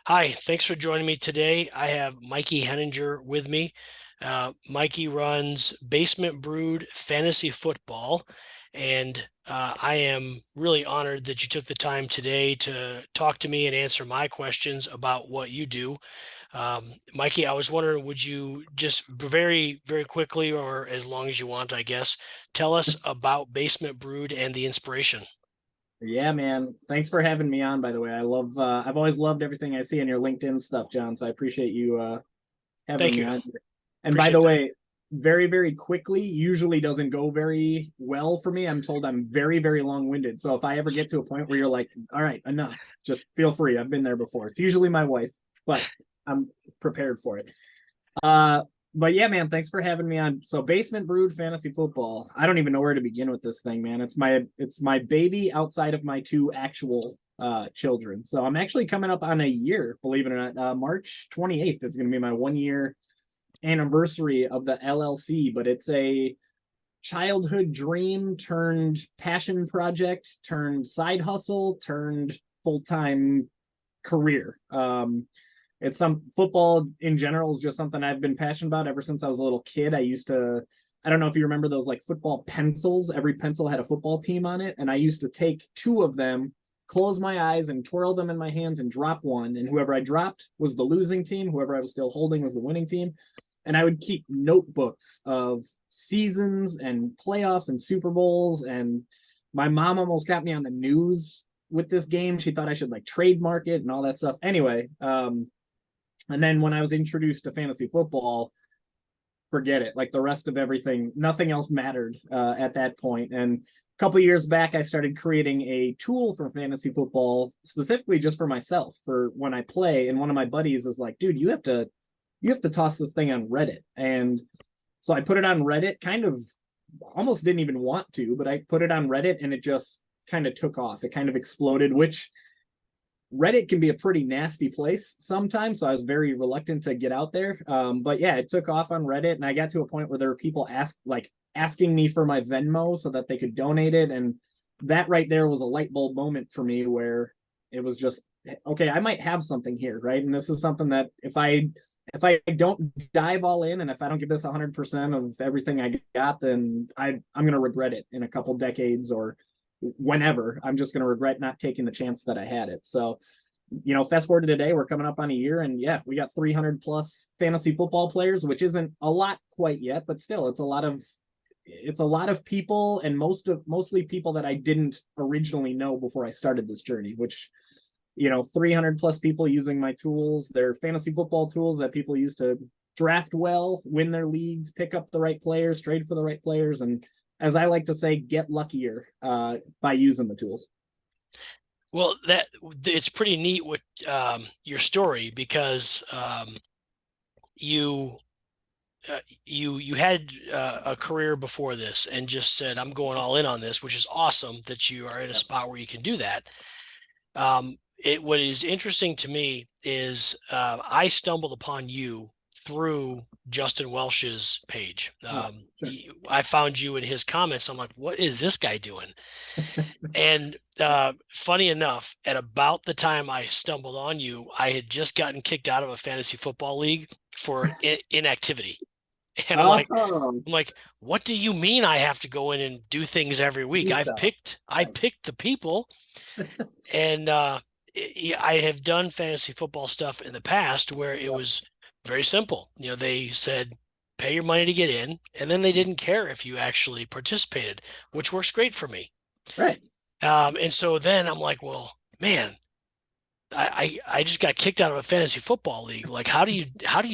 Hi, thanks for joining me today. I have Mikey Henninger with me. Mikey runs Basement Brood Fantasy Football, and I am really honored that you took the time today to talk to me and answer my questions about what you do. Mikey, I was wondering, would you just very, very quickly, or as long as you want, I guess, tell us about Basement Brood and the inspiration? Yeah, man. Thanks for having me on, by the way. I've always loved everything I see in your LinkedIn stuff, John. So I appreciate you having Thank me you. on here. And by Appreciate the that. way, very, very quickly usually doesn't go very well for me. I'm told I'm very, very long-winded. So if I ever get to a point where you're like, all right, enough, just feel free. I've been there before. It's usually my wife, but I'm prepared for it. Uh, but yeah, man, thanks for having me on. So Basement Brood Fantasy Football. I don't even know where to begin with this thing, man. It's my baby outside of my two actual children. So I'm actually coming up on a year, believe it or not. March 28th is going to be my 1 year anniversary of the LLC, but it's a childhood dream turned passion project turned side hustle turned full-time career. It's some football in general is just something I've been passionate about ever since I was a little kid. I don't know if you remember those like football pencils. Every pencil had a football team on it. And I used to take two of them, close my eyes and twirl them in my hands and drop one. And whoever I dropped was the losing team. Whoever I was still holding was the winning team. And I would keep notebooks of seasons and playoffs and Super Bowls. And my mom almost got me on the news with this game. She thought I should like trademark it and all that stuff. Anyway, and then when I was introduced to fantasy football, forget it. Like the rest of everything, nothing else mattered at that point. And a couple years back, I started creating a tool for fantasy football specifically just for myself for when I play. And one of my buddies is like, "Dude, you have to toss this thing on Reddit." And so I put it on Reddit. Kind of almost didn't even want to, but I put it on Reddit, and it just kind of took off. It kind of exploded, which Reddit can be a pretty nasty place sometimes, so I was very reluctant to get out there. But yeah, it took off on Reddit, and I got to a point where there were people asking me for my Venmo so that they could donate it, and that right there was a light bulb moment for me where it was just okay. I might have something here, right? And this is something that if I don't dive all in, and if I don't give this 100% of everything I got, then I'm gonna regret it in a couple decades or whenever. I'm just going to regret not taking the chance that I had it. So, fast forward to today, we're coming up on a year, and yeah, we got 300 plus fantasy football players, which isn't a lot quite yet, but still, it's a lot of people, and mostly people that I didn't originally know before I started this journey. Which 300 plus people using my tools. They're fantasy football tools that people use to draft well, win their leagues, pick up the right players, trade for the right players, and as I like to say, get luckier by using the tools. Well, that it's pretty neat what your story because you you had a career before this and just said I'm going all in on this, which is awesome that you are in a Yep. spot where you can do that. What is interesting to me is I stumbled upon you through Justin Welsh's page. Oh, sure. I found you in his comments. I'm like, what is this guy doing? And funny enough, at about the time I stumbled on you, I had just gotten kicked out of a fantasy football league for inactivity. And Oh, I'm like, what do you mean I have to go in and do things every week? do stuff. I Right. picked the people, and I have done fantasy football stuff in the past where it Yep. was very simple. They said pay your money to get in, and then they didn't care if you actually participated, which works great for me. Right. And so then I'm like, well, man, I just got kicked out of a fantasy football league. Like, how do you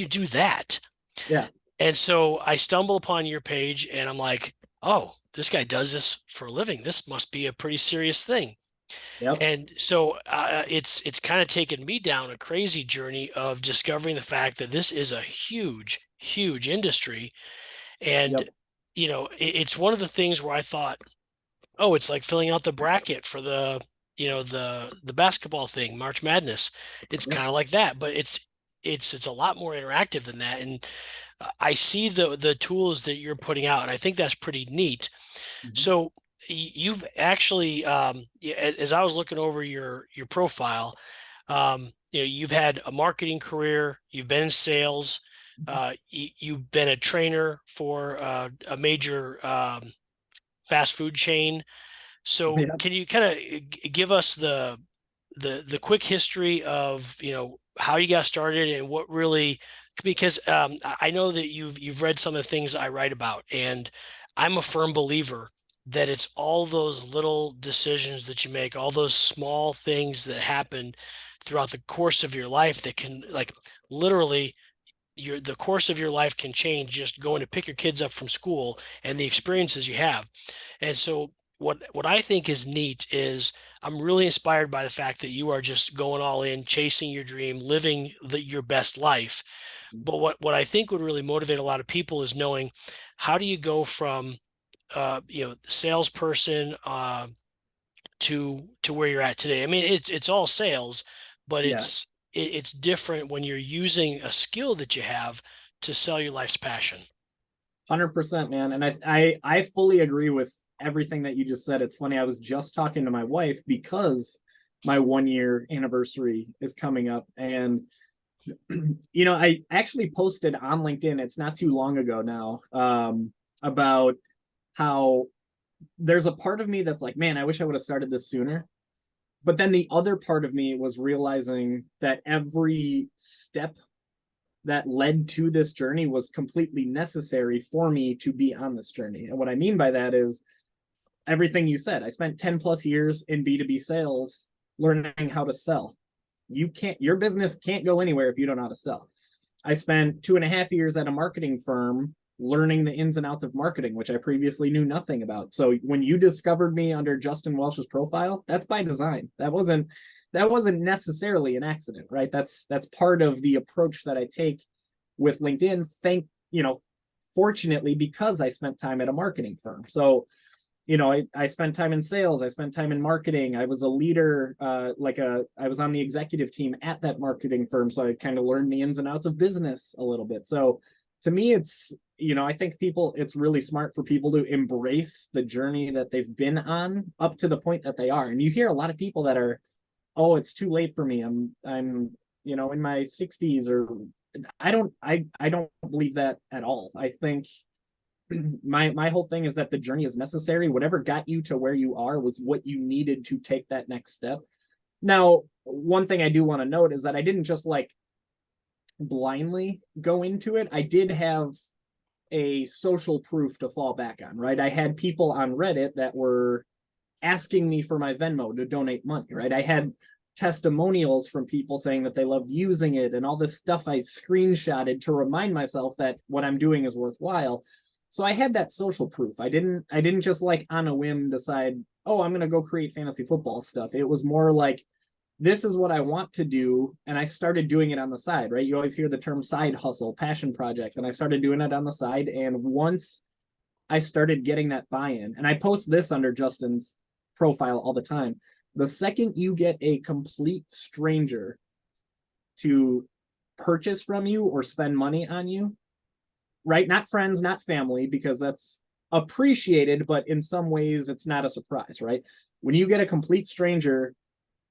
do that? Yeah. And so I stumble upon your page and I'm like, oh, this guy does this for a living. This must be a pretty serious thing. Yep. And so it's kind of taken me down a crazy journey of discovering the fact that this is a huge, huge industry. And Yep. it's one of the things where I thought, oh, it's like filling out the bracket for the basketball thing, March Madness. It's Yep. kind of like that, but it's a lot more interactive than that. And I see the tools that you're putting out, and I think that's pretty neat. Mhm. So you've actually, as I was looking over your profile, you've had a marketing career, you've been in sales, you've been a trainer for a major fast food chain. So Yeah. can you kind of give us the quick history of how you got started and what really, because I know that you've read some of the things I write about, and I'm a firm believer that it's all those little decisions that you make, all those small things that happen throughout the course of your life that can, like, literally the course of your life can change just going to pick your kids up from school and the experiences you have. And so what I think is neat is I'm really inspired by the fact that you are just going all in, chasing your dream, living your best life. But what I think would really motivate a lot of people is knowing, how do you go from salesperson to where you're at today. I mean, it's all sales, but Yeah. it's different when you're using a skill that you have to sell your life's passion. 100%, man. And I fully agree with everything that you just said. It's funny. I was just talking to my wife because my 1 year anniversary is coming up. And, I actually posted on LinkedIn, it's not too long ago now, about how there's a part of me that's like, man, I wish I would have started this sooner. But then the other part of me was realizing that every step that led to this journey was completely necessary for me to be on this journey. And what I mean by that is everything you said. I spent 10 plus years in B2B sales learning how to sell. Your business can't go anywhere if you don't know how to sell. I spent 2.5 years at a marketing firm learning the ins and outs of marketing, which I previously knew nothing about. So when you discovered me under Justin Welsh's profile, that's by design. That wasn't necessarily an accident, right? That's part of the approach that I take with LinkedIn. Fortunately, because I spent time at a marketing firm. So I spent time in sales. I spent time in marketing. I was a leader, I was on the executive team at that marketing firm. So I kind of learned the ins and outs of business a little bit. So to me, I think it's really smart for people to embrace the journey that they've been on up to the point that they are. And you hear a lot of people that are, oh, it's too late for me. I'm in my 60s, or I don't believe that at all. I think my whole thing is that the journey is necessary. Whatever got you to where you are was what you needed to take that next step. Now, one thing I do want to note is that I didn't just like blindly go into it. I did have a social proof to fall back on, right? I had people on Reddit that were asking me for my Venmo to donate money, right? I had testimonials from people saying that they loved using it and all this stuff I screenshotted to remind myself that what I'm doing is worthwhile. So I had that social proof. I didn't just like on a whim decide, oh, I'm going to go create fantasy football stuff. It was more like, this is what I want to do. And I started doing it on the side, right? You always hear the term side hustle, passion project. And I started doing it on the side. And once I started getting that buy-in, and I post this under Justin's profile all the time. The second you get a complete stranger to purchase from you or spend money on you, right? Not friends, not family, because that's appreciated, but in some ways it's not a surprise, right? When you get a complete stranger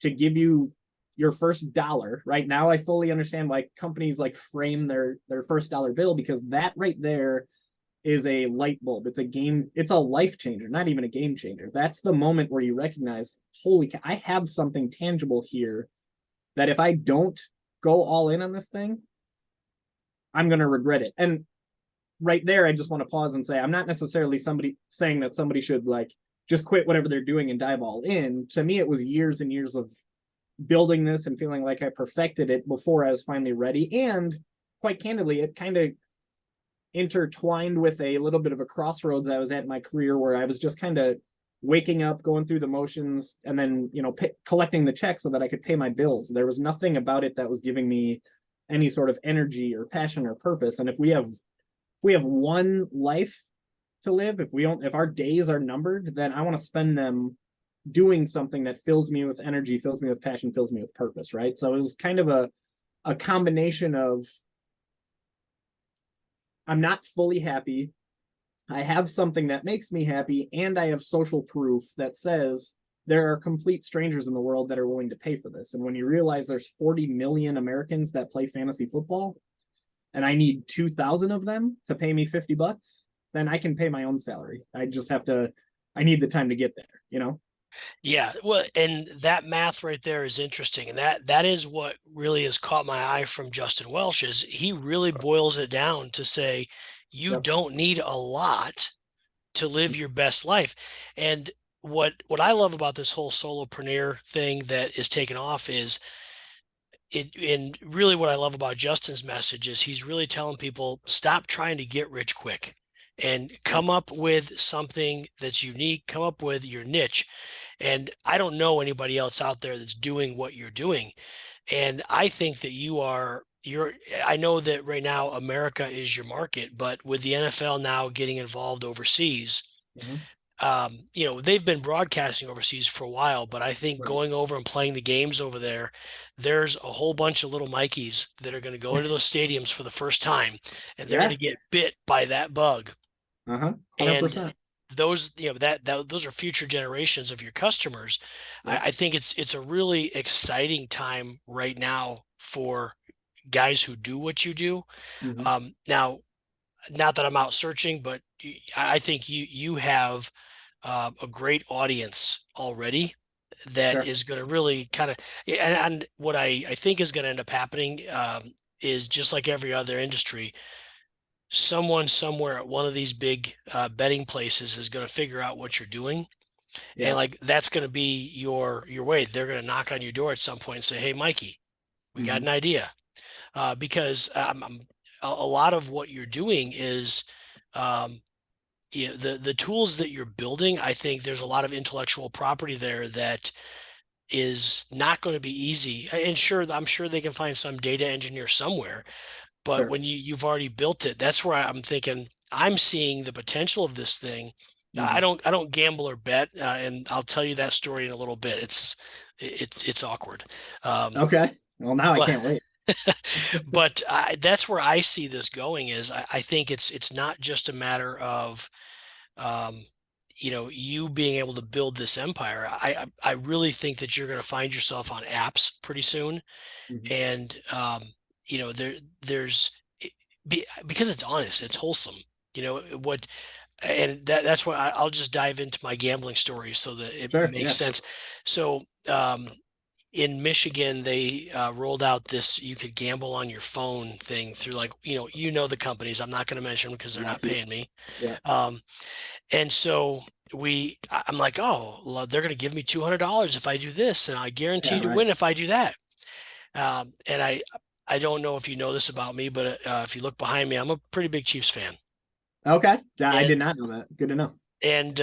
to give you your first dollar, right? Now I fully understand why companies like frame their first dollar bill, because that right there is a light bulb. It's a life changer, not even a game changer. That's the moment where you recognize, holy cow, I have something tangible here that if I don't go all in on this thing, I'm going to regret it. And right there, I just want to pause and say, I'm not necessarily somebody saying that somebody should like just quit whatever they're doing and dive all in. To me, it was years and years of building this and feeling like I perfected it before I was finally ready. And quite candidly, it kind of intertwined with a little bit of a crossroads I was at in my career, where I was just kind of waking up, going through the motions, and then collecting the check so that I could pay my bills. There was nothing about it that was giving me any sort of energy or passion or purpose. And if we have one life to live, if our days are numbered, then I want to spend them doing something that fills me with energy, fills me with passion, fills me with purpose, right? So it was kind of a combination of, I'm not fully happy, I have something that makes me happy, and I have social proof that says there are complete strangers in the world that are willing to pay for this. And when you realize there's 40 million Americans that play fantasy football, and I need 2,000 of them to pay me $50, then I can pay my own salary. I just have to, I need the time to get there, you know? Yeah, well, and that math right there is interesting, and that is what really has caught my eye from Justin Welsh is he really boils it down to say you Yep. don't need a lot to live your best life. And what I love about this whole solopreneur thing that is taken off is it, and really what I love about Justin's message is he's really telling people stop trying to get rich quick and Yep. come up with something that's unique, come up with your niche. And I don't know anybody else out there that's doing what you're doing. And I think that I know that right now America is your market, but with the NFL now getting involved overseas, Mhm. they've been broadcasting overseas for a while, but I think Right. going over and playing the games over there, there's a whole bunch of little Mikeys that are going to go into those stadiums for the first time, and they're going to Yeah. get bit by that bug. Uh-huh. And 100%. those, that those are future generations of your customers. Yep. I think it's a really exciting time right now for guys who do what you do. Hmm. Now, not that I'm out searching, but I think you have a great audience already that Sure. is going to really kind of and what I think is going to end up happening is just like every other industry, someone somewhere at one of these big betting places is going to figure out what you're doing, and Yeah. like that's going to be your way. They're going to knock on your door at some point and say, "Hey, Mikey, we got Hmm. an idea," because a lot of what you're doing is um, the tools that you're building. I think there's a lot of intellectual property there that is not going to be easy. And sure, I'm sure they can find some data engineer somewhere, but Sure. when you've already built it, that's where I'm thinking I'm seeing the potential of this thing. Hmm. I don't gamble or bet, and I'll tell you that story in a little bit. It's awkward, Okay. Well, now I but can't wait. but that's where I see this going. Is I think it's not just a matter of um, you being able to build this empire. I really think that you're going to find yourself on apps pretty soon, Hmm. and there's because it's honest, it's wholesome. What, and that's why I'll just dive into my gambling story so that it Sure. makes Yeah. sense. So in Michigan, they rolled out this you could gamble on your phone thing through like the companies. I'm not going to mention them because they're Not not to. paying me. Yeah. Um, and so I'm like, oh, well, they're going to give me $200 if I do this, and I guarantee Yeah. to Right. win if I do that. And I don't know if you know this about me, but if you look behind me, I'm a pretty big Chiefs fan. Okay. Yeah, I And did not know that. Good to know. and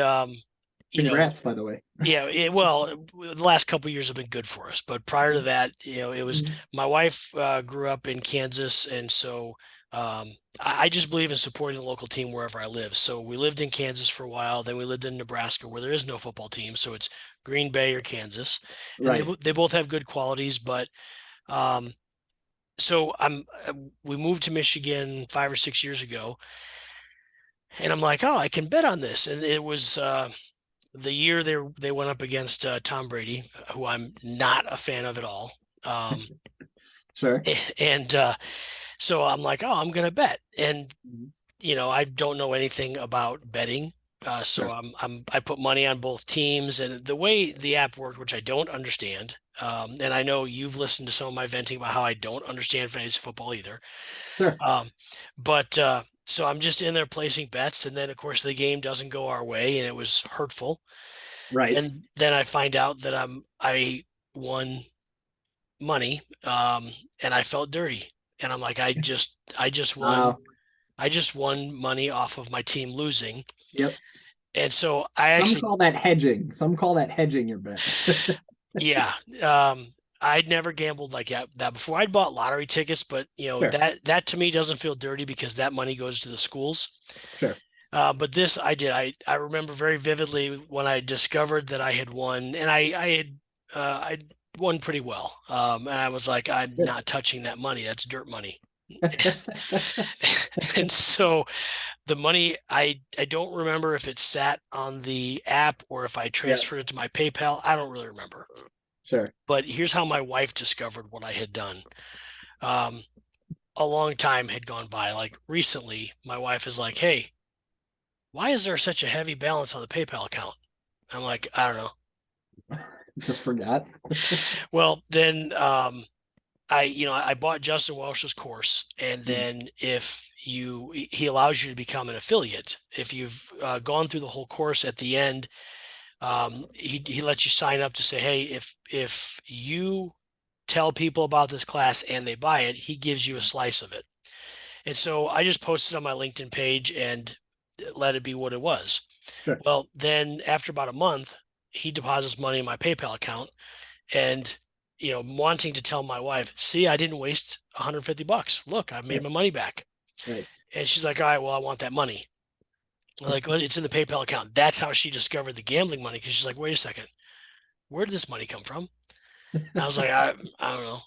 you know, Congrats, by the way. yeah, well, the last couple of years have been good for us, but prior to that, it was Mhm. my wife grew up in Kansas, and so I just believe in supporting the local team wherever I live. So we lived in Kansas for a while, then we lived in Nebraska where there is no football team, so it's Green Bay or Kansas, and Right. they both have good qualities, but um, so we moved to Michigan 5 or 6 years ago, and I'm like, oh, I can bet on this, and it was the year they went up against Tom Brady, who I'm not a fan of at all. Um, Sure. and so I'm like, oh, I'm gonna bet, and Mhm. I don't know anything about betting. So Sure. I put money on both teams, and the way the app worked, which I don't understand, and I know you've listened to some of my venting about how I don't understand fantasy football either. Sure. Um, but so I'm just in there placing bets, and then of course the game doesn't go our way, and it was hurtful. Right. And then I find out that I won money, and I felt dirty, and I'm like, Uh, I just won money off of my team losing, yep. and so I Some actually, call that hedging. Some call that hedging your bet. yeah, I'd never gambled like that before. I'd bought lottery tickets, but Sure. that to me doesn't feel dirty because that money goes to the schools. Sure. But this I did. I remember very vividly when I discovered that I had won, and I won pretty well. And I was like, I'm Sure. not touching that money. That's dirt money. And so the money, I don't remember if it sat on the app or if I Yeah, transferred it to my PayPal. I don't really remember. sure. But here's how my wife discovered what I had done. Um, a long time had gone by. Like recently, my wife is like, "Hey, why is there such a heavy balance on the PayPal account?" I'm like, "I don't know." Just forgot. Well, then I bought Justin Welsh's course, and Mm, then if he allows you to become an affiliate. If you've gone through the whole course at the end, he lets you sign up to say, hey, if you tell people about this class and they buy it, he gives you a slice of it. And so I just posted on my LinkedIn page and let it be what it was. sure. Well, then after about a month, he deposits money in my PayPal account, and wanting to tell my wife, see, I didn't waste 150 bucks. Look, I made Yeah, my money back. right. And she's like, all right, well, I want that money. I'm like, well, it's in the PayPal account. That's how she discovered the gambling money, because she's like, wait a second, where did this money come from? And I was like, I don't know.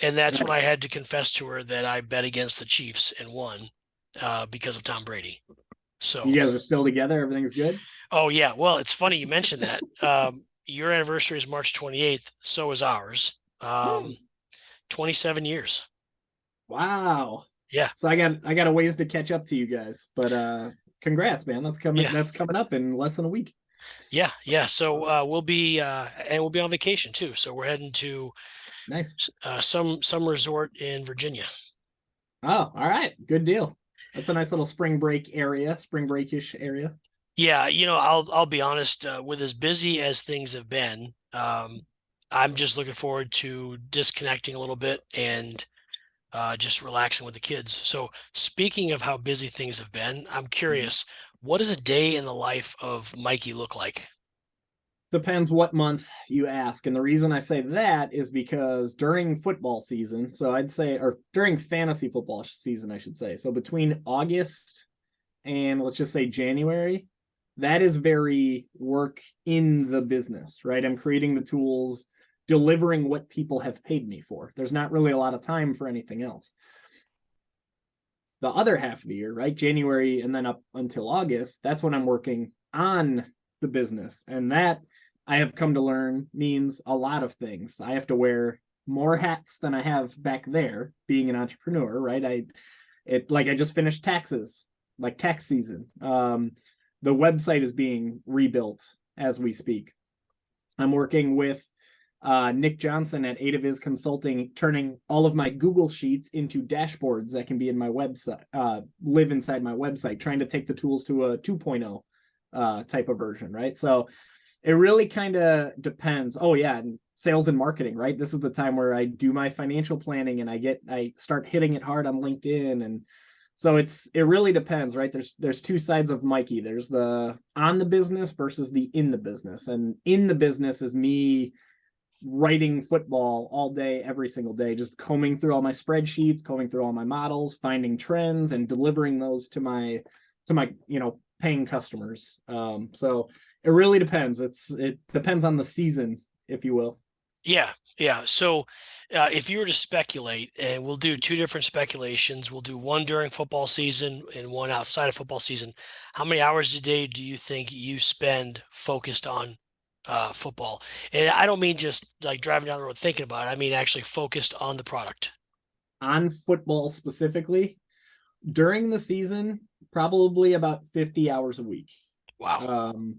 And that's when Right. I had to confess to her that I bet against the Chiefs and won because of Tom Brady. So, You guys are still together. Everything's good. oh yeah, well, it's funny you mentioned that. Your anniversary is March 28th. So is ours. Hmm. 27 years. Wow. Yeah, So I got a ways to catch up to you guys, but congrats, man. yeah, That's coming up in less than a week. yeah, yeah. So we'll be on vacation too. So we're heading to Nice. some resort in Virginia. Oh, all right. Good deal. That's a nice little spring break area, spring breakish area. Yeah, I'll be honest. With as busy as things have been, I'm just looking forward to disconnecting a little bit and just relaxing with the kids. So, speaking of how busy things have been, I'm Mhm. curious, what does a day in the life of Mikey look like? Depends what month you ask. And the reason I say that is because during football season, so I'd say, or during fantasy football season, I should say, so between August and let's just say January, that is very work in the business, right? I'm creating the tools, delivering what people have paid me for. There's not really a lot of time for anything else. The other half of the year, right? January and then up until August, that's when I'm working on the business. And that I have come to learn means a lot of things. I have to wear more hats than I have back there being an entrepreneur, right? I just finished taxes, like tax season. The website is being rebuilt as we speak. I'm working with Nick Johnson at Eight of His Consulting, turning all of my Google Sheets into dashboards that can be in my website, live inside my website, trying to take the tools to a 2.0 type of version, right? So it really kind of depends. Oh yeah, and sales and marketing, right? This is the time where I do my financial planning and I start hitting it hard on LinkedIn, and so it really depends, right? There's two sides of Mikey. There's the on the business versus the in the business. And in the business is me writing football all day, every single day, just combing through all my spreadsheets, combing through all my models, finding trends and delivering those to my paying customers. So it really depends. It depends on the season, if you will. Yeah, yeah. So, if you were to speculate, and we'll do two different speculations, we'll do one during football season and one outside of football season. How many hours a day do you think you spend focused on football? And I don't mean just like driving down the road thinking about it. I mean actually focused on the product. On football specifically, during the season, probably about 50 hours a week. Wow. Um,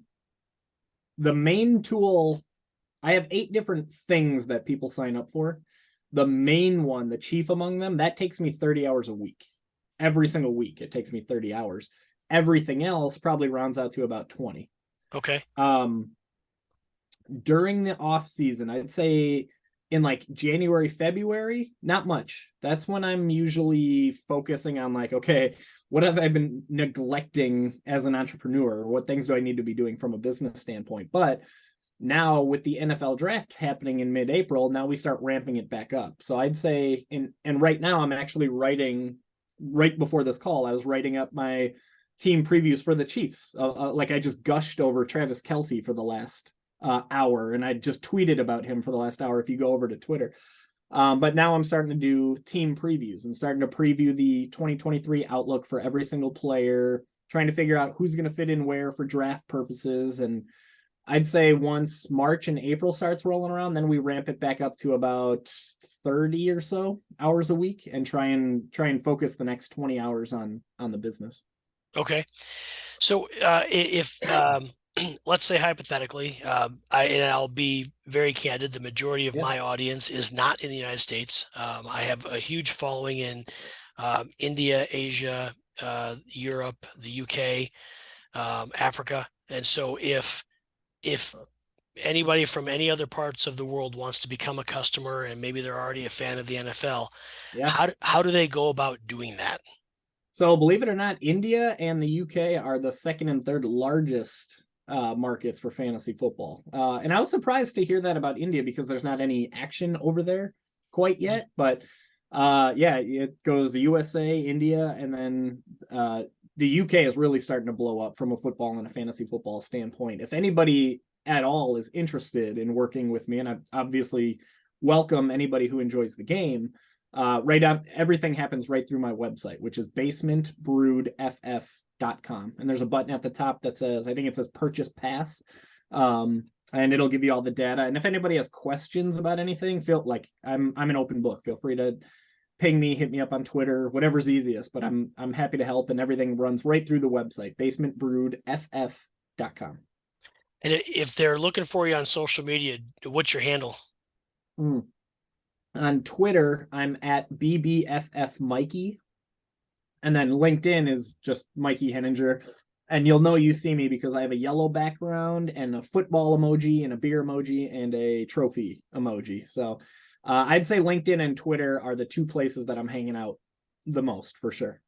the main tool, I have 8 different things that people sign up for. The main one, the chief among them, that takes me 30 hours a week. Every single week, it takes me 30 hours. Everything else probably rounds out to about 20. Okay. Um, during the off season, I'd say in like January, February, not much. That's when I'm usually focusing on like, okay, what have I been neglecting as an entrepreneur? What things do I need to be doing from a business standpoint? But now with the NFL draft happening in mid-April, now we start ramping it back up. So I'd say and right now I'm actually writing right before this call, I was writing up my team previews for the Chiefs. Like I just gushed over Travis Kelce for the last hour, and I just tweeted about him for the last hour. If you go over to Twitter, But now I'm starting to do team previews and starting to preview the 2023 outlook for every single player, trying to figure out who's going to fit in where for draft purposes. And I'd say once March and April starts rolling around, then we ramp it back up to about 30 or so hours a week and try and focus the next 20 hours on the business. Okay. So if let's say hypothetically, and I'll be very candid, the majority of Yeah. my audience is not in the United States. I have a huge following in India, Asia, Europe, the UK, Africa, and so if anybody from any other parts of the world wants to become a customer and maybe they're already a fan of the NFL, Yeah. how do they go about doing that? So believe it or not, India and the UK are the second and third largest markets for fantasy football. And I was surprised to hear that about India because there's not any action over there quite yet. But yeah, it goes the USA, India, and then the UK is really starting to blow up from a football and a fantasy football standpoint. If anybody at all is interested in working with me, and I obviously welcome anybody who enjoys the game, right on everything happens right through my website, which is basementbroodff.com. And there's a button at the top that says, I think it says purchase pass. And it'll give you all the data. And if anybody has questions about anything, feel like I'm an open book. Feel free to ping me, hit me up on Twitter, whatever's easiest. But I'm happy to help, and everything runs right through the website, basementbroodff.com. And if they're looking for you on social media, what's your handle? Mm. On Twitter, I'm at BBFF Mikey. And then LinkedIn is just Mikey Henninger. And you'll know you see me because I have a yellow background and a football emoji and a beer emoji and a trophy emoji. So I'd say LinkedIn and Twitter are the two places that I'm hanging out the most for sure.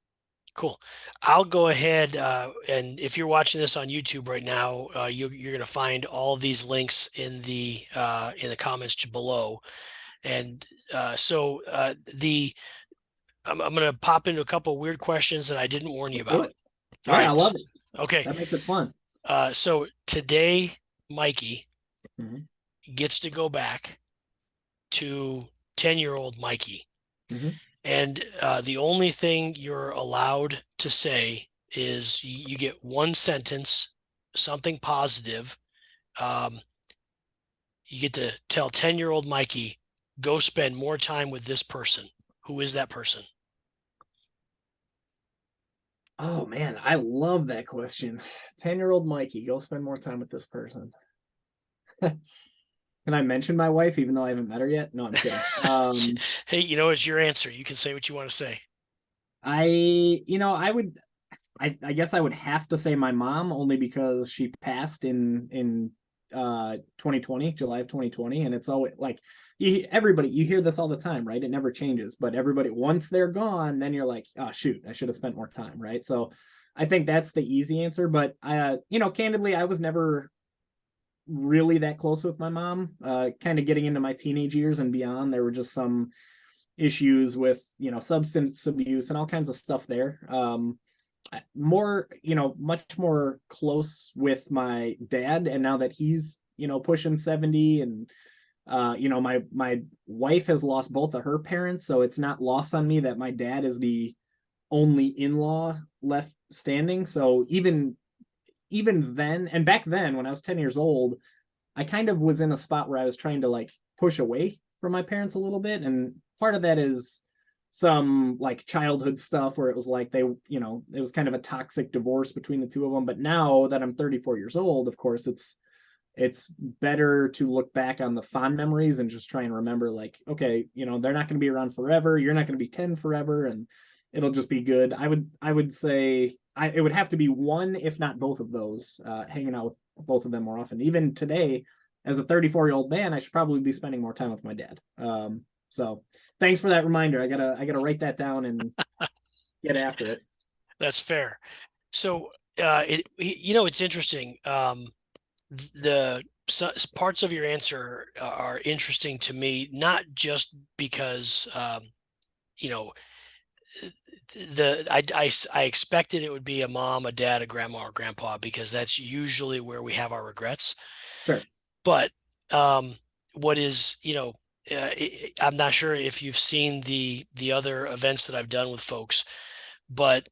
Cool. I'll go ahead and if you're watching this on YouTube right now, you're going to find all these links in the comments below. And I'm going to pop into a couple of weird questions that I didn't warn you Let's do about. it. All Yeah, I right. love it. Okay. That makes it fun. So today, Mikey Mhm. gets to go back to 10-year-old Mikey. Mhm. And the only thing you're allowed to say is you get one sentence, something positive. Um, you get to tell 10-year-old Mikey, go spend more time with this person. Who is that person? Oh man, I love that question. 10-year-old Mikey, go spend more time with this person. Can I mention my wife even though I haven't met her yet? No, I'm kidding. Hey, it's your answer. You can say what you want to say. I would I guess I would have to say my mom only because she passed in 2020, July of 2020, and it's always like you hear this all the time, right? It never changes, but everybody once they're gone, then you're like, oh shoot, I should have spent more time, right? So I think that's the easy answer, but candidly, I was never really that close with my mom. Kind of getting into my teenage years and beyond, there were just some issues with substance abuse and all kinds of stuff there. More, much more close with my dad, and now that he's pushing 70, and my wife has lost both of her parents, so it's not lost on me that my dad is the only in-law left standing. So even then, and back then when I was 10 years old, I kind of was in a spot where I was trying to like push away from my parents a little bit. And part of that is some like childhood stuff where it was like it was kind of a toxic divorce between the two of them. But now that I'm 34 years old, of course, it's better to look back on the fond memories and just try and remember like, okay, they're not going to be around forever. You're not going to be 10 forever. And it'll just be good. I would say it would have to be one, if not both of those, hanging out with both of them more often. Even today, as a 34-year-old man, I should probably be spending more time with my dad. So thanks for that reminder. I gotta write that down and get after it. That's fair. So, it's interesting. The parts of your answer are interesting to me, not just because, you know, I expected it would be a mom, a dad, a grandma, or grandpa because that's usually where we have our regrets. Sure. But what is I'm not sure if you've seen the other events that I've done with folks, but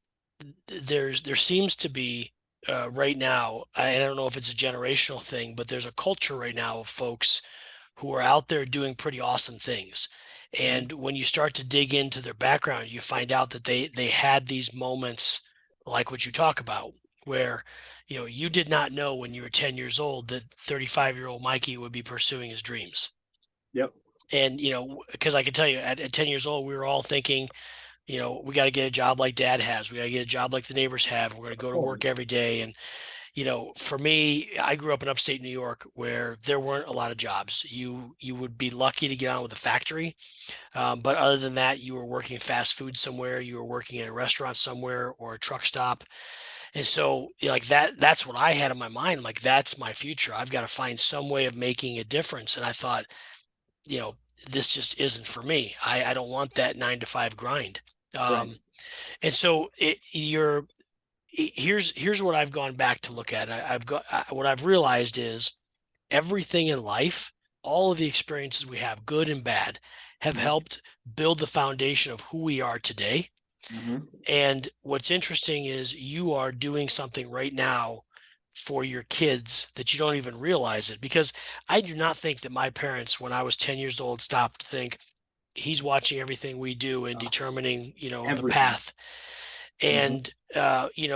there seems to be right now. I don't know if it's a generational thing, but there's a culture right now of folks who are out there doing pretty awesome things. Mhm. And when you start to dig into their background, you find out that they had these moments like what you talk about, where you did not know when you were 10 years old that 35-year-old Mikey would be pursuing his dreams. Yep. And because I can tell you at 10 years old, we were all thinking, we got to get a job like dad has. We got to get a job like the neighbors have. We're going to Of go to work course. every day. And for me, I grew up in upstate New York where there weren't a lot of jobs. You would be lucky to get on with a factory, but other than that, you were working fast food somewhere, you were working in a restaurant somewhere or a truck stop. And so like that's what I had in my mind. Like that's my future. I've got to find some way of making a difference. And I thought, you know, this just isn't for me. I don't want that 9 to 5 grind. Right. Um, and so here's what I've gone back to look at. What I've realized is everything in life, all of the experiences we have, good and bad, have Mhm. helped build the foundation of who we are today. Mhm. And what's interesting is you are doing something right now for your kids that you don't even realize it. Because I do not think that my parents, when I was 10 years old, stopped to think he's watching everything we do and Oh, determining, the everything. path. Mhm. And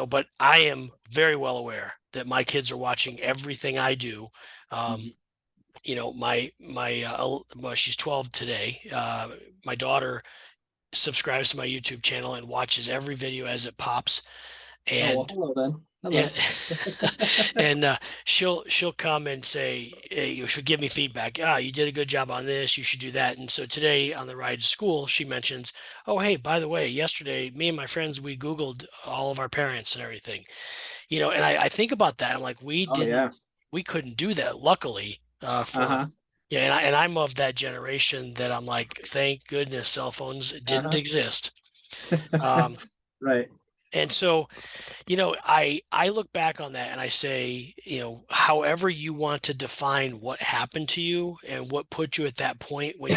but I am very well aware that my kids are watching everything I do. Mhm. um, well, she's 12 today. My daughter subscribes to my YouTube channel and watches every video as it pops. Oh well, And hello then. yeah, Hello. and she'll come and say, hey, she'll give me feedback. You did a good job on this. You should do that. And so today on the ride to school, she mentions, oh, hey, by the way, yesterday me and my friends we Googled all of our parents and everything. And I think about that. I'm like, Oh yeah. we couldn't do that. Luckily, for Uh-huh. yeah, and I'm of that generation that I'm like, thank goodness cell phones didn't Uh-huh. exist. Um, Right. and so I look back on that and I say, however you want to define what happened to you and what put you at that point when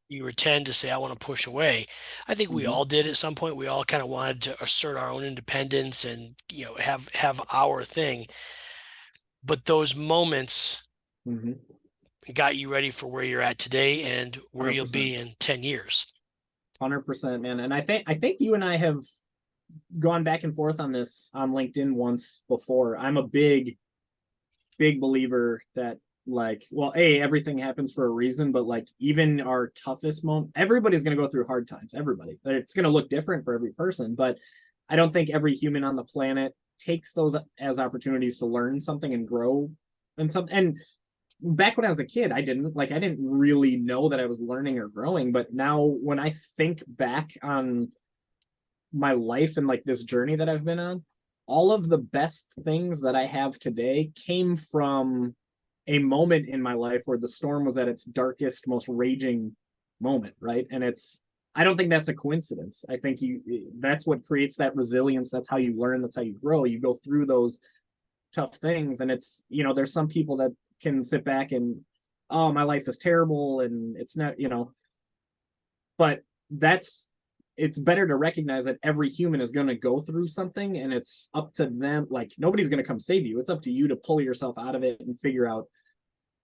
you were 10 to say, I want to push away. I think we Mhm. all did at some point. We all kind of wanted to assert our own independence and, have our thing. But those moments Mhm. got you ready for where you're at today and where you'll 100%. be in 10 years. 100%, man. And I think you and I have gone back and forth on this on LinkedIn once before. I'm a big believer that, like, well, everything happens for a reason, but like even our toughest moment, everybody's going to go through hard times. Everybody, it's going to look different for every person, but I don't think every human on the planet takes those as opportunities to learn something and grow and something. And back when I was a kid, I didn't really know that I was learning or growing, but now when I think back on my life and like this journey that I've been on, all of the best things that I have today came from a moment in my life where the storm was at its darkest, most raging moment, right? And I don't think that's a coincidence. I think that's what creates that resilience. That's how you learn, that's how you grow. You go through those tough things. And there's some people that can sit back and, oh, my life is terrible and it's not, but that's it's better to recognize that every human is going to go through something and it's up to them. Like nobody's going to come save you. It's up to you to pull yourself out of it and figure out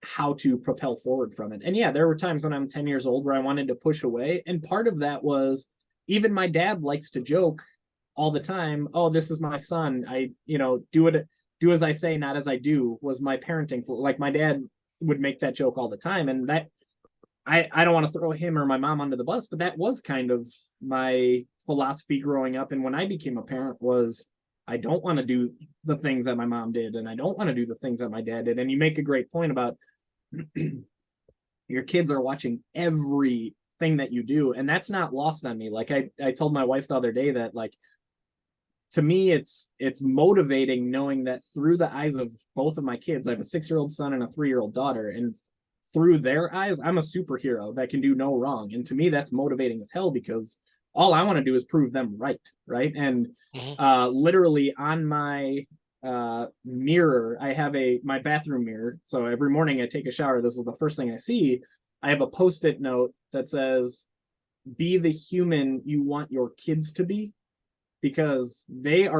how to propel forward from it. And yeah, there were times when I'm 10 years old where I wanted to push away. And part of that was, even my dad likes to joke all the time, oh, this is my son. Do as I say, not as I do, was my parenting. Like my dad would make that joke all the time. And that I don't want to throw him or my mom under the bus, but that was kind of my philosophy growing up. And when I became a parent was, I don't want to do the things that my mom did, and I don't want to do the things that my dad did. And you make a great point about your kids are watching everything that you do, and that's not lost on me. Like I told my wife the other day that, like, to me it's motivating knowing that through the eyes of both of my kids, I have a 6-year-old son and a 3-year-old daughter, and through their eyes I'm a superhero that can do no wrong. And to me that's motivating as hell, because all I want to do is prove them right. And Mhm. literally on my mirror, I have my bathroom mirror, so every morning I take a shower, this is the first thing I see. I have a post-it note that says, "Be the human you want your kids to be," because they're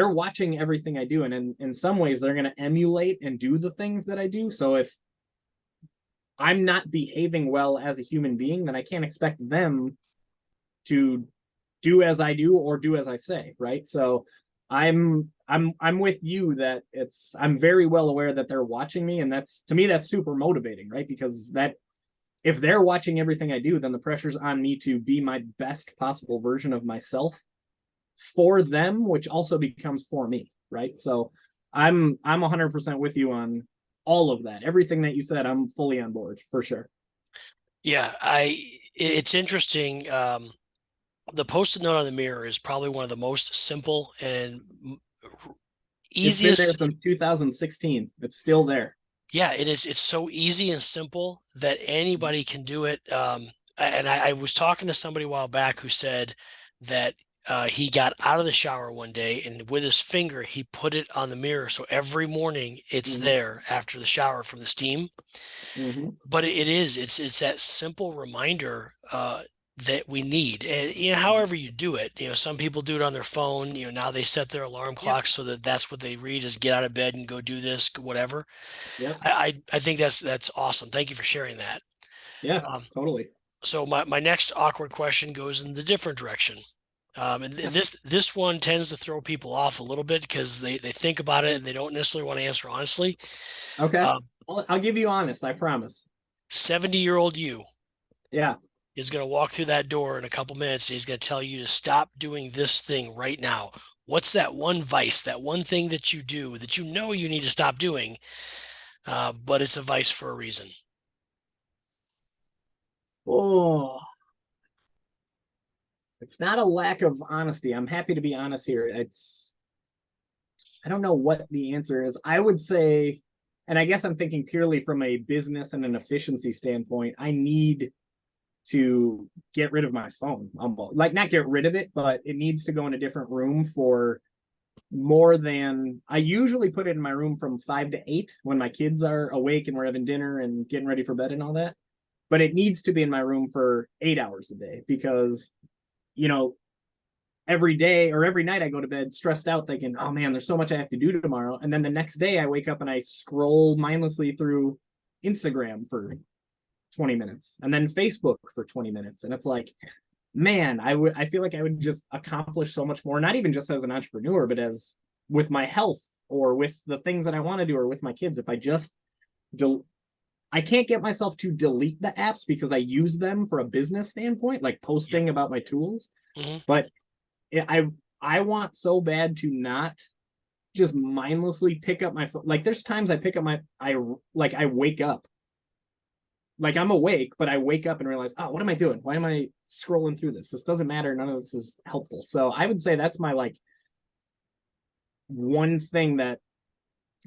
watching everything I do, and in some ways they're going to emulate and do the things that I do. So if I'm not behaving well as a human being, then I can't expect them to do as I do or do as I say, right? So I'm with you that I'm very well aware that they're watching me, and that's, to me, that's super motivating, right? Because that if they're watching everything I do, then the pressure's on me to be my best possible version of myself for them, which also becomes for me, right? So I'm 100% with you on all of that. Everything that you said, I'm fully on board for sure. Yeah, it's interesting. The post-it note on the mirror is probably one of the most simple and It's been there easiest. since 2016. It's still there. Yeah, it is. It's so easy and simple that anybody can do it. And I was talking to somebody a while back who said that he got out of the shower one day and with his finger he put it on the mirror, so every morning it's Mm-hmm. there after the shower from the steam. Mm-hmm. But it's that simple reminder that we need. And however you do it, some people do it on their phone. Now they set their alarm Yep. clocks so that that's what they read is get out of bed and go do this, whatever. Yep. I think that's awesome. Thank you for sharing that. Yeah. Um, Totally. so my next awkward question goes in the different direction. And this one tends to throw people off a little bit because they think about it and they don't necessarily want to answer honestly. Okay. Um, I'll give you honest. I promise. 70-year-old you Yeah. is going to walk through that door in a couple minutes and he's going to tell you to stop doing this thing right now. What's that one vice, that one thing that you do that you need to stop doing, but it's a vice for a reason? Oh, it's not a lack of honesty. I'm happy to be honest here. I don't know what the answer is. I would say, and I guess I'm thinking purely from a business and an efficiency standpoint, I need to get rid of my phone. Like, not get rid of it, but it needs to go in a different room for more than I usually put it in my room from 5 to 8 when my kids are awake and we're having dinner and getting ready for bed and all that. But it needs to be in my room for 8 hours a day because, you know, every day or every night I go to bed stressed out thinking, oh man, there's so much I have to do tomorrow. And then the next day I wake up and I scroll mindlessly through Instagram for 20 minutes and then Facebook for 20 minutes. And it's like, man, I feel like I would just accomplish so much more, not even just as an entrepreneur, but as with my health or with the things that I want to do or with my kids. If I just del- I can't get myself to delete the apps because I use them for a business standpoint, like Yep. posting about my tools. Hmm. But I I want so bad to not just mindlessly pick up my phone. Like there's times I pick up I wake up. Like I'm awake, but I wake up and realize, oh, what am I doing? Why am I scrolling through this? This doesn't matter. None of this is helpful. So I would say that's my like one thing that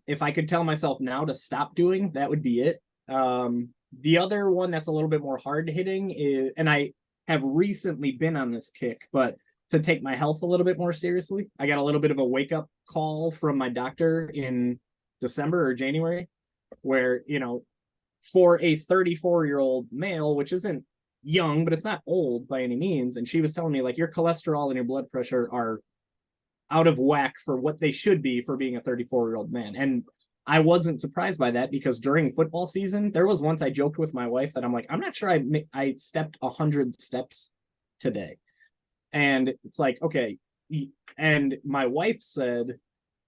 if I could tell myself now to stop doing, that would be it. The other one that's a little bit more hard hitting is, and I have recently been on this kick, but to take my health a little bit more seriously, I got a little bit of a wake up call from my doctor in December or January, where, for a 34-year-old male, which isn't young, but it's not old by any means. And she was telling me, like, your cholesterol and your blood pressure are out of whack for what they should be for being a 34-year-old man. And I wasn't surprised by that because during football season, there was once I joked with my wife that I'm like, I'm not sure I stepped 100 steps today. And it's like, okay. And my wife said,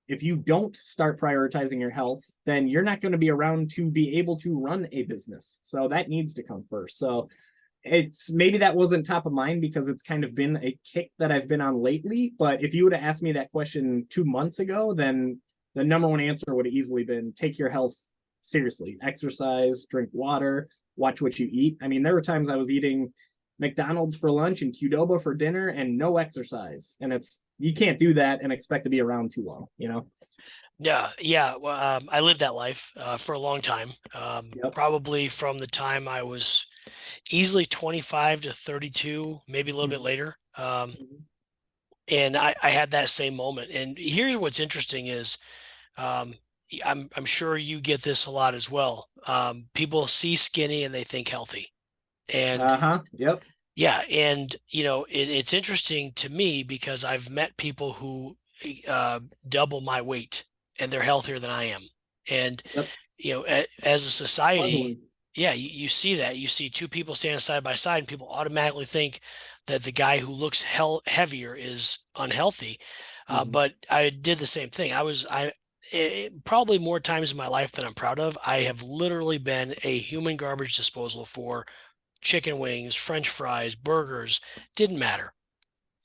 if you don't start prioritizing your health, then you're not going to be around to be able to run a business. So that needs to come first. So it's maybe that wasn't top of mind because it's kind of been a kick that I've been on lately. But if you would have asked me that question 2 months ago, then the number one answer would have easily been take your health seriously, exercise, drink water, watch what you eat. I mean, there were times I was eating McDonald's for lunch and Qdoba for dinner and no exercise. And you can't do that and expect to be around too long. Yeah, yeah. Well, I lived that life for a long time. Yep. Probably from the time I was easily 25 to 32, maybe a little bit Mm-hmm. later. And I had that same moment. And here's what's interesting is, um, I'm sure you get this a lot as well. People see skinny and they think healthy. And Uh-huh. Yep. yeah, and it's interesting to me because I've met people who double my weight and they're healthier than I am. And Yep. as a society, Puzzling. yeah, you see that. You see two people standing side by side, and people automatically think that the guy who looks heavier is unhealthy. Mhm. But I did the same thing. Probably more times in my life than I'm proud of. I have literally been a human garbage disposal for chicken wings, French fries, burgers, didn't matter.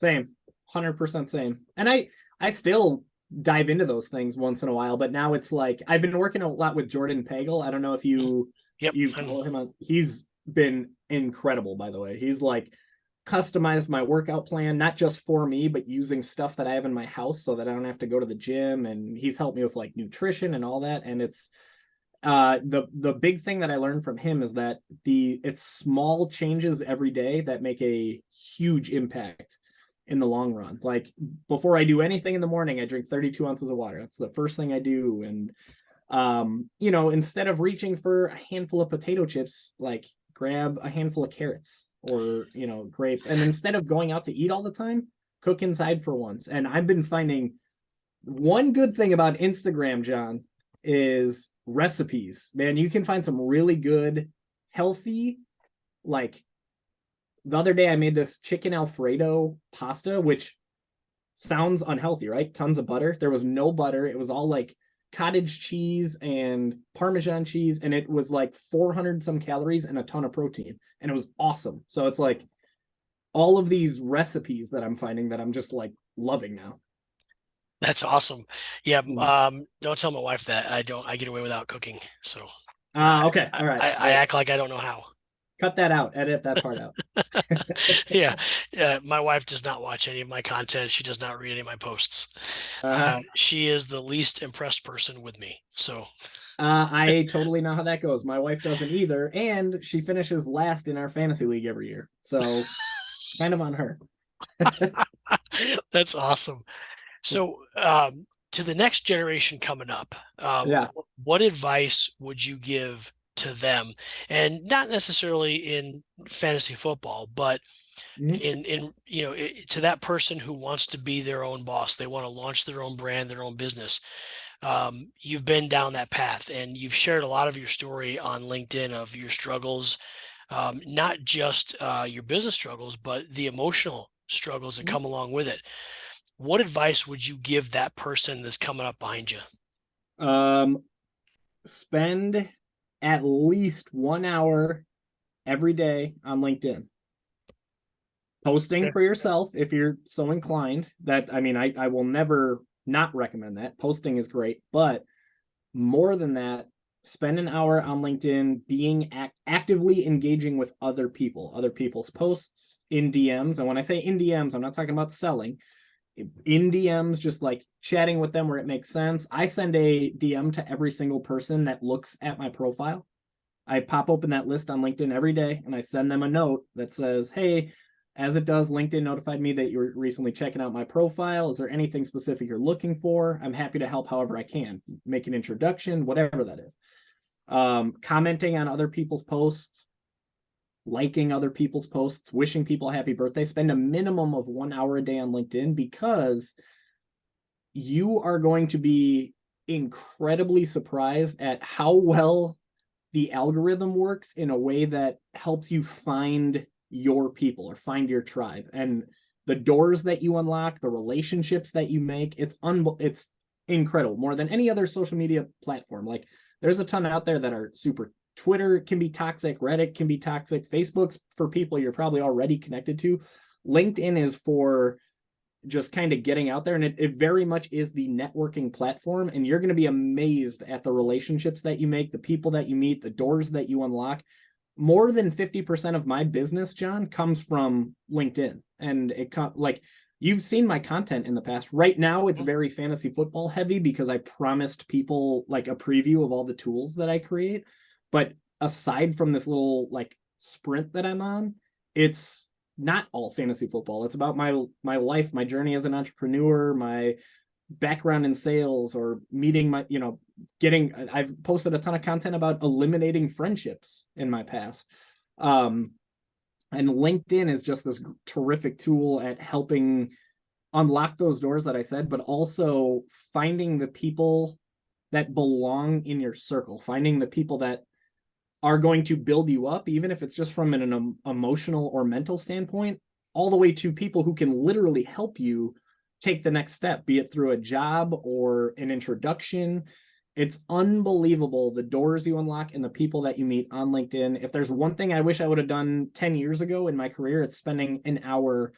Same. 100% same. And I still dive into those things once in a while, but now it's like I've been working a lot with Jordan Pagel. I don't know if Yep. you follow him on. He's been incredible, by the way. He's like customized my workout plan, not just for me, but using stuff that I have in my house so that I don't have to go to the gym. And he's helped me with like nutrition and all that. And it's the big thing that I learned from him is that it's small changes every day that make a huge impact in the long run. Like before I do anything in the morning, I drink 32 ounces of water. That's the first thing I do. And instead of reaching for a handful of potato chips, like grab a handful of carrots or grapes. And instead of going out to eat all the time, cook inside for once. And I've been finding one good thing about Instagram, John, is recipes. Man, you can find some really good, healthy, like the other day I made this chicken Alfredo pasta, which sounds unhealthy, right? Tons of butter. There was no butter. It was all like cottage cheese and Parmesan cheese, and it was like 400 some calories and a ton of protein. And it was awesome. So it's like all of these recipes that I'm finding that I'm just like loving now. That's awesome. Yeah. Mhm. Don't tell my wife that I get away without cooking. So Okay. All right. I act like I don't know how. Cut that out. Edit that part out. Yeah. My wife does not watch any of my content. She does not read any of my posts. Uh-huh. She is the least impressed person with me. So I totally know how that goes. My wife doesn't either, and she finishes last in our fantasy league every year. So it's kind of on her. that's awesome. So, to the next generation coming up, Yeah. what advice would you give to them? And not necessarily in fantasy football, but Mhm. to that person who wants to be their own boss. They want to launch their own brand, their own business. You've been down that path, and you've shared a lot of your story on LinkedIn of your struggles, not just your business struggles, but the emotional struggles that come along with it. What advice would you give that person that's coming up behind you? Um, Spend at least 1 hour every day on LinkedIn. Posting Okay. for yourself if you're so inclined. That I mean, I will never not recommend that. Posting is great, but more than that, spend an hour on LinkedIn being actively engaging with other people, other people's posts in DMs. And when I say in DMs, I'm not talking about selling. In DMs, just like chatting with them where it makes sense. I send a DM to every single person that looks at my profile. I pop open that list on LinkedIn every day and I send them a note that says, hey, as it does, LinkedIn notified me that you were recently checking out my profile. Is there anything specific you're looking for? I'm happy to help however I can. Make an introduction, whatever that is. Commenting on other people's posts, liking other people's posts, wishing people happy birthday. Spend a minimum of 1 hour a day on LinkedIn because you are going to be incredibly surprised at how well the algorithm works in a way that helps you find your people or find your tribe, and the doors that you unlock, the relationships that you make. It's incredible, more than any other social media platform. Like there's a ton out there that are super. Twitter can be toxic, Reddit can be toxic, Facebook's for people you're probably already connected to. LinkedIn is for just kind of getting out there, and it very much is the networking platform, and you're going to be amazed at the relationships that you make, the people that you meet, the doors that you unlock. More than 50% of my business, John, comes from LinkedIn, and like you've seen my content in the past. Right now it's very fantasy football heavy because I promised people like a preview of all the tools that I create, but aside from this little like sprint that I'm on, it's not all fantasy football. It's about my life, my journey as an entrepreneur, my background in sales or meeting my, getting, I've posted a ton of content about eliminating friendships in my past. Um, and LinkedIn is just this terrific tool at helping unlock those doors that I said, but also finding the people that belong in your circle, finding the people that are going to build you up, even if it's just from an emotional or mental standpoint, all the way to people who can literally help you take the next step, be it through a job or an introduction. It's unbelievable the doors you unlock and the people that you meet on LinkedIn. If there's one thing I wish I would have done 10 years ago in my career, it's spending an hour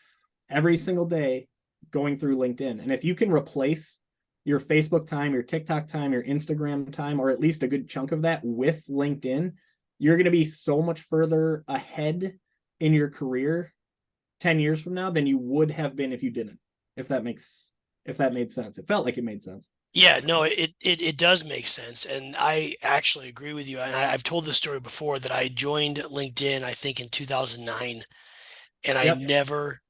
every single day going through LinkedIn. And if you can replace your Facebook time, your TikTok time, your Instagram time, or at least a good chunk of that with LinkedIn, you're going to be so much further ahead in your career 10 years from now than you would have been if you didn't. If that made sense. It felt like it made sense. Yeah, no, it does make sense, and I actually agree with you. And I've told this story before that I joined LinkedIn, I think in 2009, and I Yep. never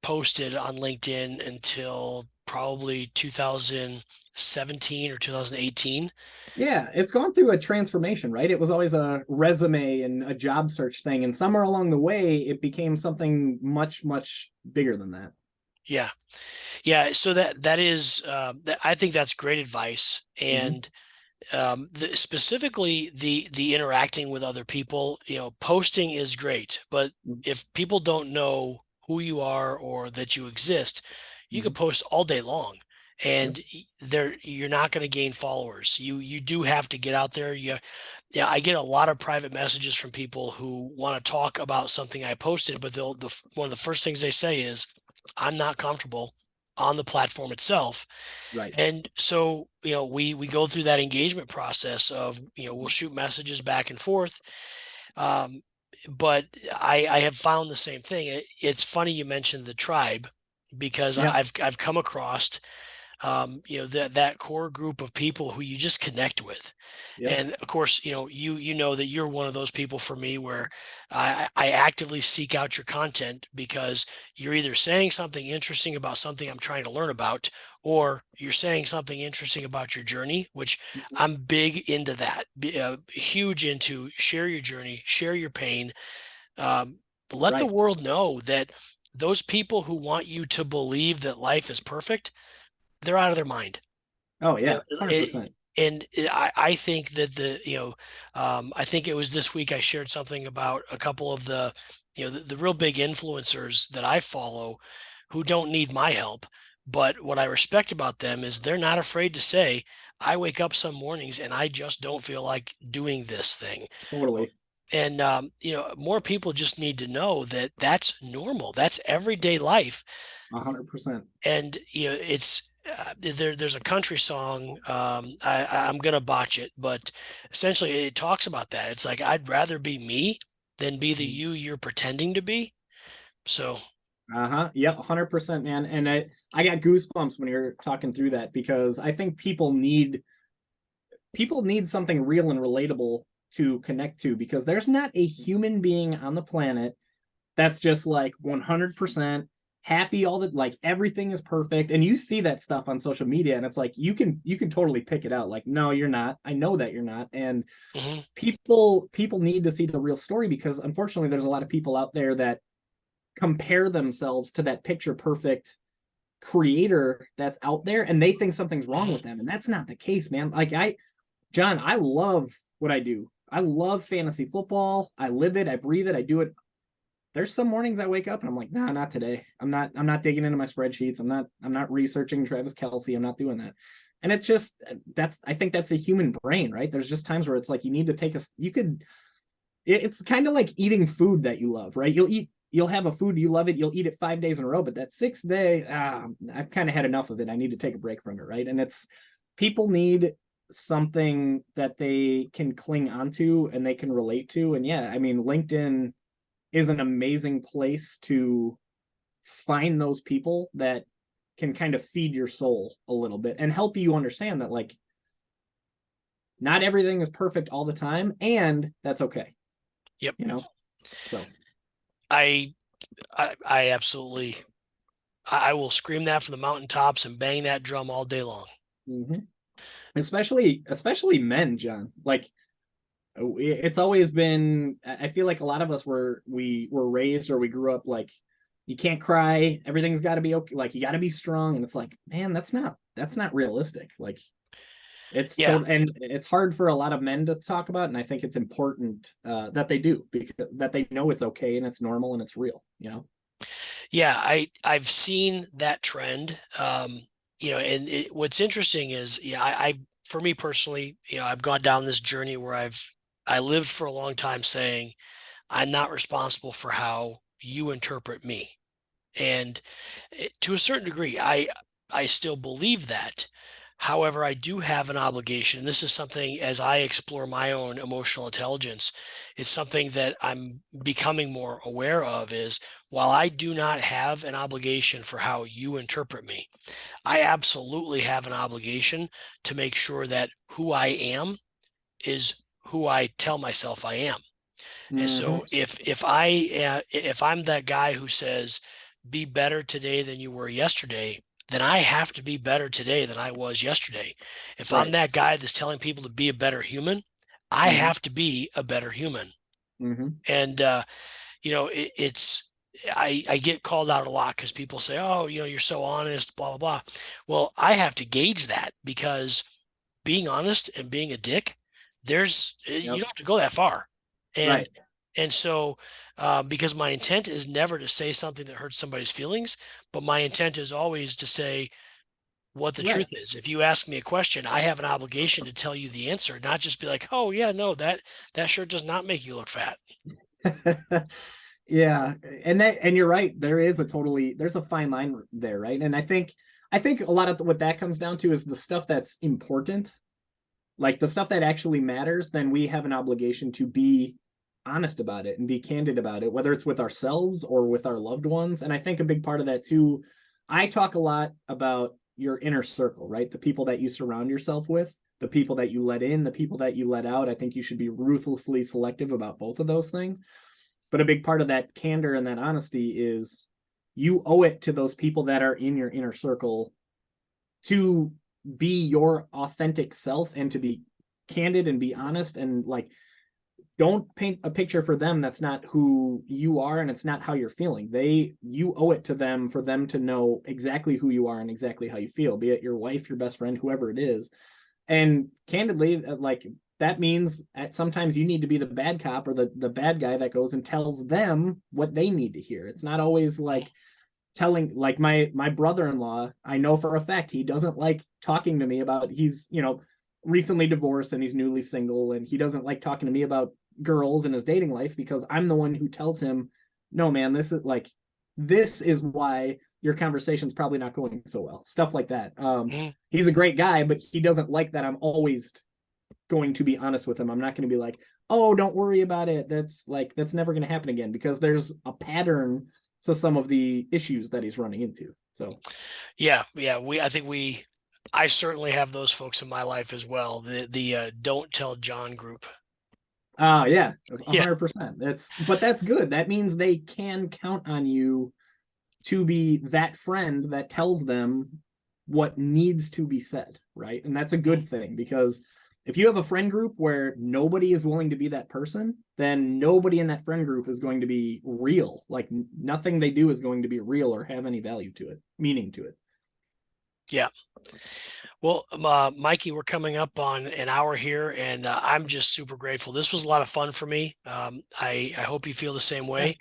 posted on LinkedIn until probably 2017 or 2018. Yeah, it's gone through a transformation, right? It was always a resume and a job search thing, and somewhere along the way, it became something much, much bigger than that. Yeah, yeah. So that is, I think that's great advice, Mm-hmm. and specifically the interacting with other people, posting is great, but if people don't know who you are or that you exist, you Mm-hmm. could post all day long, Yep. and you're not going to gain followers. You do have to get out there. Yeah, I get a lot of private messages from people who want to talk about something I posted, but one of the first things they say is, I'm not comfortable on the platform itself. Right. And so, we go through that engagement process of, we'll shoot messages back and forth. Um, but I have found the same thing. It's funny you mentioned the tribe, because Yep. I've come across, that core group of people who you just connect with. Yep. And of course, you know that you're one of those people for me where I actively seek out your content because you're either saying something interesting about something I'm trying to learn about, or you're saying something interesting about your journey, which Mhm. I'm big into that. Huge into share your journey, share your pain, um, let the Right. world know that those people who want you to believe that life is perfect, they're out of their mind. Oh You yeah, know, 100%. I think that I think it was this week I shared something about a couple of the real big influencers that I follow who don't need my help. But what I respect about them is they're not afraid to say, I wake up some mornings and I just don't feel like doing this thing. Totally. And more people just need to know that that's normal. That's everyday life. 100%. And there's a country song. I'm gonna botch it, but essentially it talks about that. It's like, I'd rather be me than be the you you're pretending to be. So Uh-huh. Yep, 100%, man. And I got goosebumps when you're talking through that because I think people need something real and relatable to connect to because there's not a human being on the planet that's just like 100% happy all the like everything is perfect, and you see that stuff on social media and it's like you can totally pick it out like no you're not, I know that you're not. And mhm. people need to see the real story because unfortunately there's a lot of people out there that compare themselves to that picture perfect creator that's out there and they think something's wrong Mhm. with them, and that's not the case, man. Like John, I love what I do. I love fantasy football. I live it, I breathe it, I do it. There's some mornings I wake up and I'm like, nah, not today. I'm not digging into my spreadsheets. I'm not researching Travis Kelsey. I'm not doing that. And it's just I think that's a human brain, right? There's just times where it's like you need to take a you could it's kind of like eating food that you love, right? You'll have a food you love it, you'll eat it 5 days in a row, but that sixth day, I've kind of had enough of it. I need to take a break from it, right? And it's people need something that they can cling onto and they can relate to. And yeah, I mean, LinkedIn is an amazing place to find those people that can kind of feed your soul a little bit and help you understand that like not everything is perfect all the time and that's okay, Yep. you know? So I I absolutely I will scream that from the mountaintops and bang that drum all day long. Hmm. Especially men, John. Like it's always been. I feel like a lot of us were raised or we grew up like you can't cry. Everything's got to be okay. Like you got to be strong, and it's like, man, that's not realistic. Like Yeah. and it's hard for a lot of men to talk about, and I think it's important that they do because that they know it's okay and it's normal and it's real. You know. Yeah, I've seen that trend. And what's interesting is, yeah, for me personally, I've gone down this journey where I lived for a long time saying I'm not responsible for how you interpret me. And to a certain degree, I still believe that. However, I do have an obligation. This is something as I explore my own emotional intelligence, it's something that I'm becoming more aware of is while I do not have an obligation for how you interpret me, I absolutely have an obligation to make sure that who I am is who I tell myself I am. And Mm-hmm. so if I'm that guy who says be better today than you were yesterday, then I have to be better today than I was yesterday. If I'm Right. that guy that's telling people to be a better human, I Mm-hmm. have to be a better human. Mm-hmm. And it's I get called out a lot because people say, "Oh, you're so honest," blah blah blah. Well, I have to gauge that because being honest and being a dick, you Yep. don't have to go that far. And Right. so because my intent is never to say something that hurts somebody's feelings, but my intent is always to say what the Right. truth is. If you ask me a question, I have an obligation to tell you the answer, not just be like, "Oh yeah, no, that sure does not make you look fat." Yeah, and you're right. There's a fine line there, right? And I think a lot of what that comes down to is the stuff that's important, like the stuff that actually matters. Then we have an obligation to be honest about it and be candid about it, whether it's with ourselves or with our loved ones. And I think a big part of that too. I talk a lot about your inner circle, right? The people that you surround yourself with, the people that you let in, the people that you let out. I think you should be ruthlessly selective about both of those things. But a big part of that candor and that honesty is you owe it to those people that are in your inner circle to be your authentic self and to be candid and be honest and like don't paint a picture for them that's not who you are and it's not how you're feeling. You owe it to them for them to know exactly who you are and exactly how you feel, be it your wife, your best friend, whoever it is. And candidly, like that means at sometimes you need to be the bad cop or the bad guy that goes and tells them what they need to hear. It's not always like telling like my brother-in-law, I know for a fact he doesn't like talking to me about he's, recently divorced and he's newly single and he doesn't like talking to me about girls in his dating life because I'm the one who tells him, "No, man, this is why your conversation's probably not going so well." Stuff like that. Mhm. He's a great guy, but he doesn't like that I'm always going to be honest with him. I'm not going to be like, "Oh, don't worry about it. That's never going to happen again," because there's a pattern to some of the issues that he's running into. So, Yeah. I certainly have those folks in my life as well. The don't tell John group. yeah, Yeah. 100%. That's good. That means they can count on you to be that friend that tells them what needs to be said, right? And that's a Mhm. good thing because if you have a friend group where nobody is willing to be that person, then nobody in that friend group is going to be real. Like nothing they do is going to be real or have any value to it, meaning to it. Yeah. Well, Mikey, we're coming up on an hour here, and I'm just super grateful. This was a lot of fun for me. I hope you feel the same Yeah, way.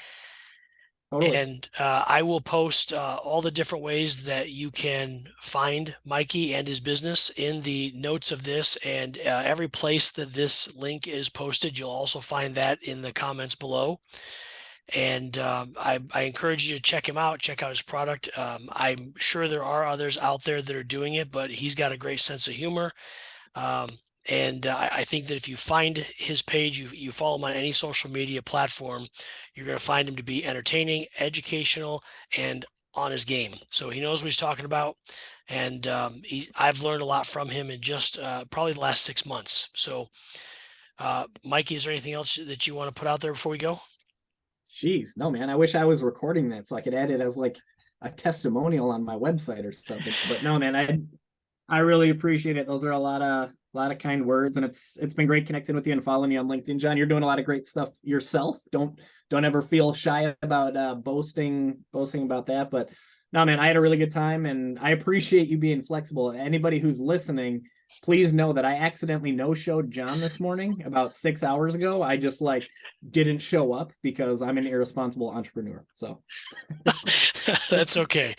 totally. And I will post all the different ways that you can find Mikey and his business in the notes of this. And every place that this link is posted, you'll also find that in the comments below. And I encourage you to check him out, check out his product. I'm sure there are others out there that are doing it, but he's got a great sense of humor. Um, and I think that if you find his page, you follow him on any social media platform, you're going to find him to be entertaining, educational, and on his game. So he knows what he's talking about. And I've learned a lot from him in just probably the last 6 months. So, Mikey, is there anything else that you want to put out there before we go? Jeez, no, man. I wish I was recording that so I could add it as like a testimonial on my website or something. But no, man, I really appreciate it. Those are a lot of kind words, and it's been great connecting with you and following you on LinkedIn, John. You're doing a lot of great stuff yourself. Don't ever feel shy about boasting about that. But no, man, I had a really good time, and I appreciate you being flexible. Anybody who's listening, please know that I accidentally no-showed John this morning about 6 hours ago. I just like didn't show up because I'm an irresponsible entrepreneur. So That's okay.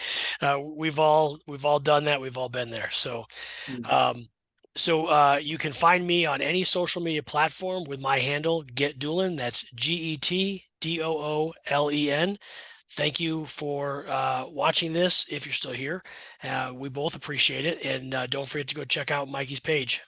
We've all done that. We've all been there. Um, you can find me on any social media platform with my handle Get Doolin. That's GETDOOLEN. Thank you for watching this. If you're still here, we both appreciate it, and don't forget to go check out Mikey's page.